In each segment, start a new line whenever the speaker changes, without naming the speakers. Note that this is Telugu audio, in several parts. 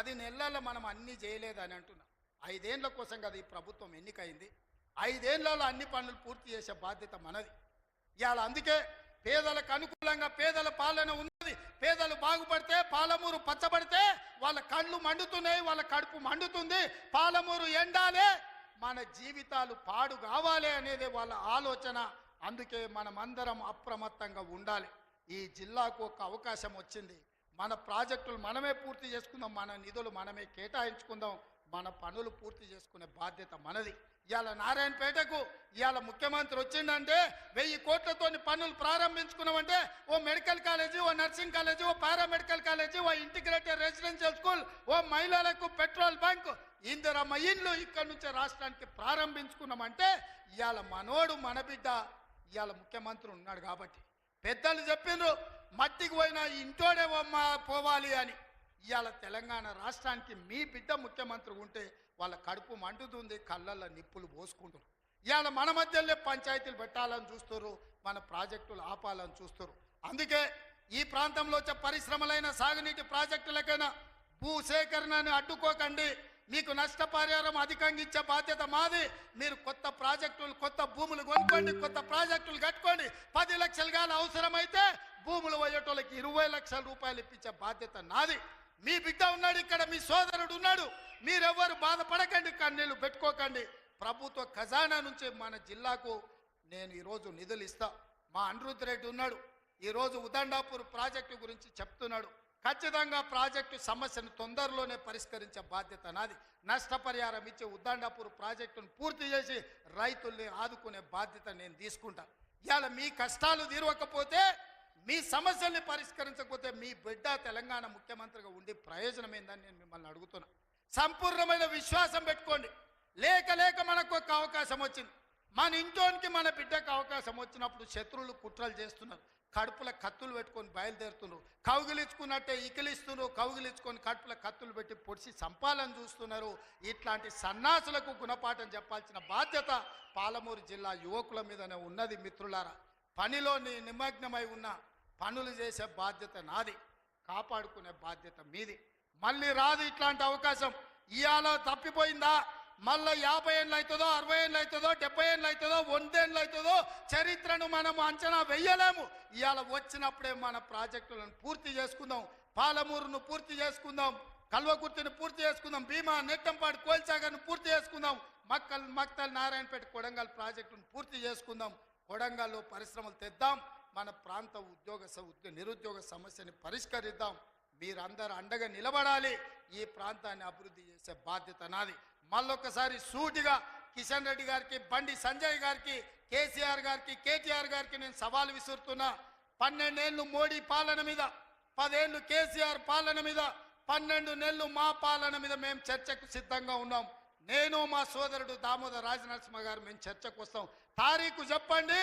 10 నెలల్లో మనం అన్నీ చేయలేదని అంటున్నాం. 5 ఏళ్ల కోసం కదా ఈ ప్రభుత్వం ఎన్నికైంది. 5 ఏళ్లలో అన్ని పనులు పూర్తి చేసే బాధ్యత మనది. ఇవాళ అందుకే పేదలకు అనుకూలంగా పేదల పాలన ఉన్నది. పేదలు బాగుపడితే, పాలమూరు పచ్చబడితే వాళ్ళ కళ్ళు మండుతున్నాయి, వాళ్ళ కడుపు మండుతుంది. పాలమూరు ఎండాలే, మన జీవితాలు పాడు కావాలి అనేది వాళ్ళ ఆలోచన. అందుకే మనమందరం అప్రమత్తంగా ఉండాలి. ఈ జిల్లాకు ఒక అవకాశం వచ్చింది. మన ప్రాజెక్టులు మనమే పూర్తి చేసుకుందాం, మన నిధులు మనమే కేటాయించుకుందాం, మన పనులు పూర్తి చేసుకునే బాధ్యత మనది. ఇవాళ నారాయణపేటకు ఇవాళ ముఖ్యమంత్రి వచ్చిందంటే 1000 కోట్లతోని పనులు ప్రారంభించుకున్నామంటే ఓ మెడికల్ కాలేజీ, ఓ నర్సింగ్ కాలేజీ, ఓ పారామెడికల్ కాలేజీ, ఓ ఇంటిగ్రేటెడ్ రెసిడెన్షియల్ స్కూల్, ఓ మహిళలకు పెట్రోల్ బంక్, ఇందిరమ్మ ఇండ్లు ఇక్కడి నుంచి రాష్ట్రానికి ప్రారంభించుకున్నామంటే ఇవాళ మనోడు మన బిడ్డ ఇవాళ ముఖ్యమంత్రి ఉన్నాడు కాబట్టి. పెద్దలు చెప్పిండ్రు మట్టికి పోయినా ఇంటోడే పోవాలి అని. ఇవాళ తెలంగాణ రాష్ట్రానికి మీ బిడ్డ ముఖ్యమంత్రి ఉంటే వాళ్ళ కడుపు మండుతుంది, కళ్ళల్లో నిప్పులు పోసుకుంటారు. ఇవాళ మన మధ్యలో పంచాయతీలు పెట్టాలని చూస్తారు, మన ప్రాజెక్టులు ఆపాలని చూస్తారు. అందుకే ఈ ప్రాంతంలో వచ్చే పరిశ్రమలైన సాగునీటి ప్రాజెక్టులకైనా భూసేకరణను అడ్డుకోకండి. మీకు నష్టపరిహారం అధికంగా ఇచ్చే బాధ్యత మాది. మీరు కొత్త ప్రాజెక్టులు, కొత్త భూములు కొనుక్కోండి, కొత్త ప్రాజెక్టులు కట్టుకోండి. 10 లక్షలు కానీ అవసరమైతే భూములు పోయేటోళ్ళకి 20 లక్షల రూపాయలు ఇప్పించే బాధ్యత నాది. మీ బిడ్డ ఉన్నాడు ఇక్కడ, మీ సోదరుడు ఉన్నాడు. మీరెవ్వరు బాధపడకండి, కన్నీళ్ళు పెట్టుకోకండి. ప్రభుత్వ ఖజానా నుంచి మన జిల్లాకు నేను ఈరోజు నిధులు ఇస్తా. మా అనిరుద్ధ్ రెడ్డి ఉన్నాడు, ఈరోజు ఉదండాపూర్ ప్రాజెక్టు గురించి చెప్తున్నాడు. ఖచ్చితంగా ప్రాజెక్టు సమస్యను తొందరలోనే పరిష్కరించే బాధ్యత నాది. నష్టపరిహారం ఇచ్చి ఉదండాపూర్ ప్రాజెక్టును పూర్తి చేసి రైతుల్ని ఆదుకునే బాధ్యత నేను తీసుకుంటా. ఇవాళ మీ కష్టాలు తీరవకపోతే, మీ సమస్యల్ని పరిష్కరించకపోతే మీ బిడ్డ తెలంగాణ ముఖ్యమంత్రిగా ఉండి ప్రయోజనం ఏందని నేను మిమ్మల్ని అడుగుతున్నా. సంపూర్ణమైన విశ్వాసం పెట్టుకోండి. లేక లేక మనకు ఒక అవకాశం వచ్చింది. మన ఇంట్లోనికి మన బిడ్డకు అవకాశం వచ్చినప్పుడు శత్రువులు కుట్రలు చేస్తున్నారు, కడుపుల కత్తులు పెట్టుకొని బయలుదేరుతున్నారు. కౌగిలించుకున్నట్టే ఇకిలిస్తున్నారు, కౌగిలించుకొని కడుపుల కత్తులు పెట్టి పొడిచి చంపాలని చూస్తున్నారు. ఇట్లాంటి సన్నాసులకు గుణపాఠం చెప్పాల్సిన బాధ్యత పాలమూరు జిల్లా యువకుల మీదనే ఉన్నది. మిత్రులారా, పనిలో నిమగ్నమై ఉన్న పనులు చేసే బాధ్యత నాది, కాపాడుకునే బాధ్యత మీది. మళ్ళీ రాదు ఇట్లాంటి అవకాశం. ఇవాళ తప్పిపోయిందా మళ్ళీ 50 ఏళ్ళు అవుతుందో, 60 ఏళ్ళు అవుతుందో, 70 ఏళ్ళు అవుతుందో, 100 ఏళ్ళు అవుతుందో చరిత్రను మనం అంచనా వెయ్యలేము. ఇవాళ వచ్చినప్పుడే మన ప్రాజెక్టులను పూర్తి చేసుకుందాం. పాలమూరును పూర్తి చేసుకుందాం, కల్వకుర్తిని పూర్తి చేసుకుందాం, భీమా, నెట్టంపాడు, కోల్సాగర్ను పూర్తి చేసుకుందాం, మక్తల్, నారాయణపేట, కొడంగల్ ప్రాజెక్టును పూర్తి చేసుకుందాం. కొడంగల్లో పరిశ్రమలు తెద్దాం, మన ప్రాంత నిరుద్యోగ సమస్యని పరిష్కరిద్దాం. మీరందరూ అండగా నిలబడాలి. ఈ ప్రాంతాన్ని అభివృద్ధి చేసే బాధ్యత నాది. మళ్ళొకసారి సూటిగా కిషన్ రెడ్డి గారికి, బండి సంజయ్ గారికి, కేసీఆర్ గారికి, కేటీఆర్ గారికి నేను సవాల్ విసురుతున్నా. 12 ఏళ్ళు మోడీ పాలన మీద, 10 ఏళ్ళు కేసీఆర్ పాలన మీద, 12 నెలలు మా పాలన మీద మేము చర్చకు సిద్ధంగా ఉన్నాం. నేను మా సోదరుడు దామోదర్ రాజనరసింహ గారు మేము చర్చకు వస్తాం. తారీఖు చెప్పండి,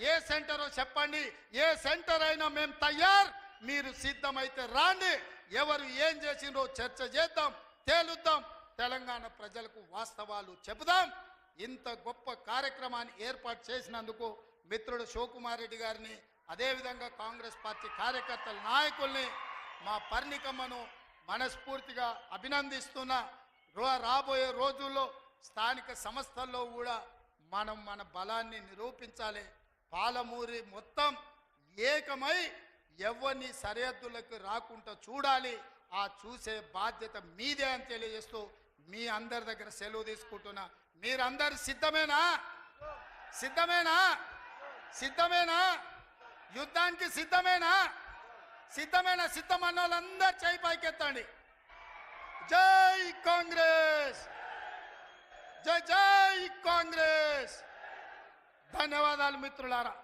ఏ సెంటరో చెప్పండి, ఏ సెంటర్ అయినా మేము తయారు. మీరు సిద్ధమైతే రాండి. ఎవరు ఏం చేసిండ్రో చర్చ చేద్దాం, తేలుద్దాం. తెలంగాణ ప్రజలకు వాస్తవాలు చెబుదాం. ఇంత గొప్ప కార్యక్రమాన్ని ఏర్పాటు చేసినందుకు మిత్రుడు శివకుమార్ రెడ్డి గారిని, అదేవిధంగా కాంగ్రెస్ పార్టీ కార్యకర్తల నాయకుల్ని, మా పర్ణికమ్మను మనస్ఫూర్తిగా అభినందిస్తున్నా. రాబోయే రోజుల్లో స్థానిక సంస్థల్లో కూడా మనం మన బలాన్ని నిరూపించాలి. పాలమూరి మొత్తం ఏకమై ఎవరిని సరిహద్దులకు రాకుండా చూడాలి. ఆ చూసే బాధ్యత మీదే అని తెలియజేస్తూ మీ అందరి దగ్గర సెలవు తీసుకుంటున్నా. మీరందరు సిద్ధమేనా? సిద్ధమేనా? సిద్ధమేనా? యుద్ధానికి సిద్ధమేనా? సిద్ధమేనా? సిద్ధమన్న వాళ్ళందరూ చేయి పైకెత్తండి. జై కాంగ్రెస్, జై జై కాంగ్రెస్. ధన్యవాదాలు మిత్రులారా.